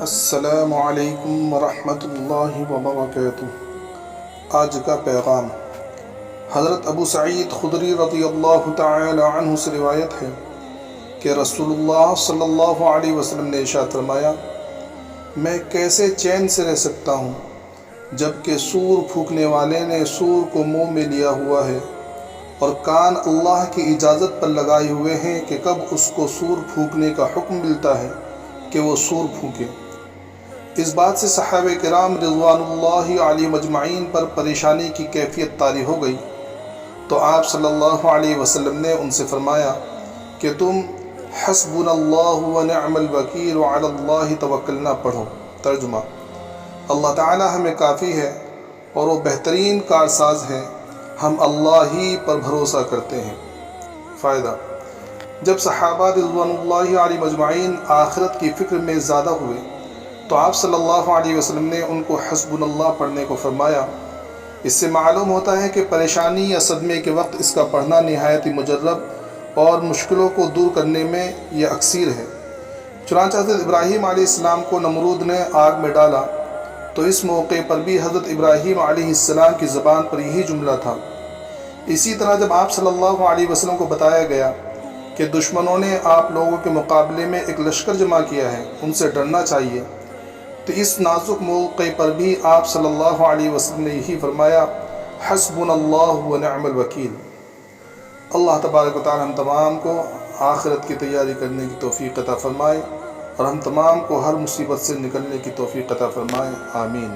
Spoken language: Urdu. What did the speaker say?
السلام علیکم ورحمۃ اللہ وبرکاتہ۔ آج کا پیغام حضرت ابو سعید خدری رضی اللہ تعالی عنہ سے روایت ہے کہ رسول اللہ صلی اللہ علیہ وسلم نے ارشاد فرمایا، میں کیسے چین سے رہ سکتا ہوں جبکہ سور پھونکنے والے نے سور کو منہ میں لیا ہوا ہے اور کان اللہ کی اجازت پر لگائے ہوئے ہیں کہ کب اس کو سور پھونکنے کا حکم ملتا ہے کہ وہ سور پھونکے۔ اس بات سے صحابہ کرام رضوان اللہ علیہم اجمعین پر پریشانی کی کیفیت طاری ہو گئی، تو آپ صلی اللہ علیہ وسلم نے ان سے فرمایا کہ تم حسبنا اللہ ونعم الوکیل وعلی اللہ توکلنا پڑھو۔ ترجمہ: اللہ تعالی ہمیں کافی ہے اور وہ بہترین کارساز ہے، ہم اللہ ہی پر بھروسہ کرتے ہیں۔ فائدہ: جب صحابہ رضوان اللہ علیہم اجمعین آخرت کی فکر میں زیادہ ہوئے تو آپ صلی اللہ علیہ وسلم نے ان کو حسبنا اللہ پڑھنے کو فرمایا۔ اس سے معلوم ہوتا ہے کہ پریشانی یا صدمے کے وقت اس کا پڑھنا نہایت ہی مجرب اور مشکلوں کو دور کرنے میں یہ اکثیر ہے۔ چنانچہ حضرت ابراہیم علیہ السلام کو نمرود نے آگ میں ڈالا تو اس موقع پر بھی حضرت ابراہیم علیہ السلام کی زبان پر یہی جملہ تھا۔ اسی طرح جب آپ صلی اللہ علیہ وسلم کو بتایا گیا کہ دشمنوں نے آپ لوگوں کے مقابلے میں ایک لشکر جمع کیا ہے، ان سے ڈرنا چاہیے، تو اس نازک موقع پر بھی آپ صلی اللہ علیہ وسلم نے یہی فرمایا، حسبنا اللہ ونعم الوکیل۔ اللہ تبارک و تعالی ہم تمام کو آخرت کی تیاری کرنے کی توفیق عطا فرمائے اور ہم تمام کو ہر مصیبت سے نکلنے کی توفیق عطا فرمائے، آمین۔